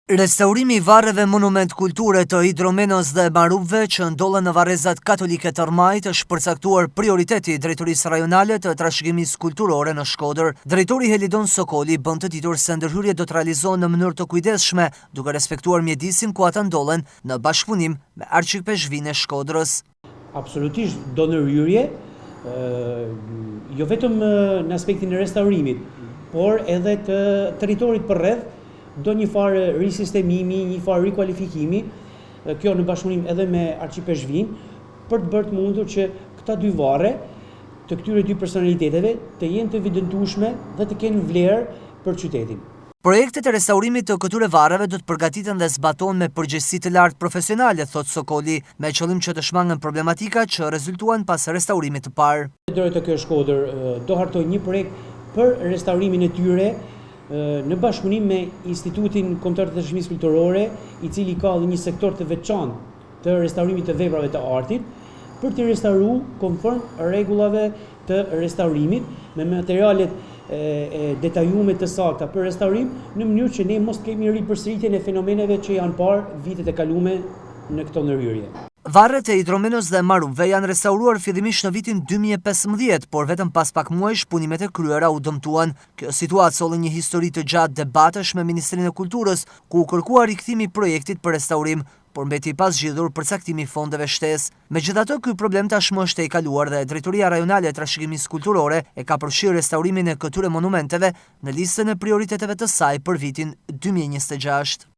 Restaurimi i varreve monument kulture të Hidromenos dhe Maruvve që ndollen në varrezat katolike të Rmajit është përcaktuar prioriteti i Drejtorisë Rajonale të Trashëgimisë Kulturore në Shkodër. Drejtori Helidon Sokoli bën të ditur se ndërhyrjet do të realizohen në mënyrë të kujdesshme, duke respektuar mjedisin ku ata ndollen në bashkëpunim me Arqipeshvinë e Shkodrës. Absolutisht do ndërhyrje, jo vetëm në aspektin e restaurimit, por edhe të territorit përreth. Do një farë risistemimi, një farë rikualifikimi, kjo në bashkëpunim edhe me Arqipeshvinë, për të bërë të mundur që këta dy varre të këtyre dy personaliteteve të jenë të evidentueshme dhe të kenë vlerë për qytetin. Projektet e restaurimit të këtyre varreve do të përgatiten dhe zbatohen me përgjegjësi të lartë profesionale, thot Sokoli, me qëllim që të shmangen problematika që rezultuan pas restaurimit të parë. Drejtori të Shkodër do hartoj një projekt për restaurimin e tyre në bashkëpunim me Institutin Kombëtar të Trashëgimisë Kulturore, i cili ka dhe një sektor të veçantë të restaurimit të veprave të artit, për të restauruar konform rregullave të restaurimit me materialet detajume të sakta për restaurim, në mënyrë që ne mos kemi ripërsëritjen e fenomeneve që janë parë vitet e kaluara në këto ndërhyrje. Varret e Hidromenos dhe Maruvve janë restauruar fillimisht në vitin 2015, por vetëm pas pak muajsh punimet e kryera u dëmtuan. Kjo situatë solli një histori të gjatë debatesh me Ministrinë e Kulturës, ku u kërkuar rikthimi i projektit për restaurim, por mbeti i pasgjidhur përcaktimi i fondeve shtesë. Megjithatë, ky problem tashmë është e kaluar dhe Drejtoria Rajonale e Trashëgimisë Kulturore e ka përfshirë restaurimin e këtyre monumenteve në listën e prioriteteve të saj për vitin 2026.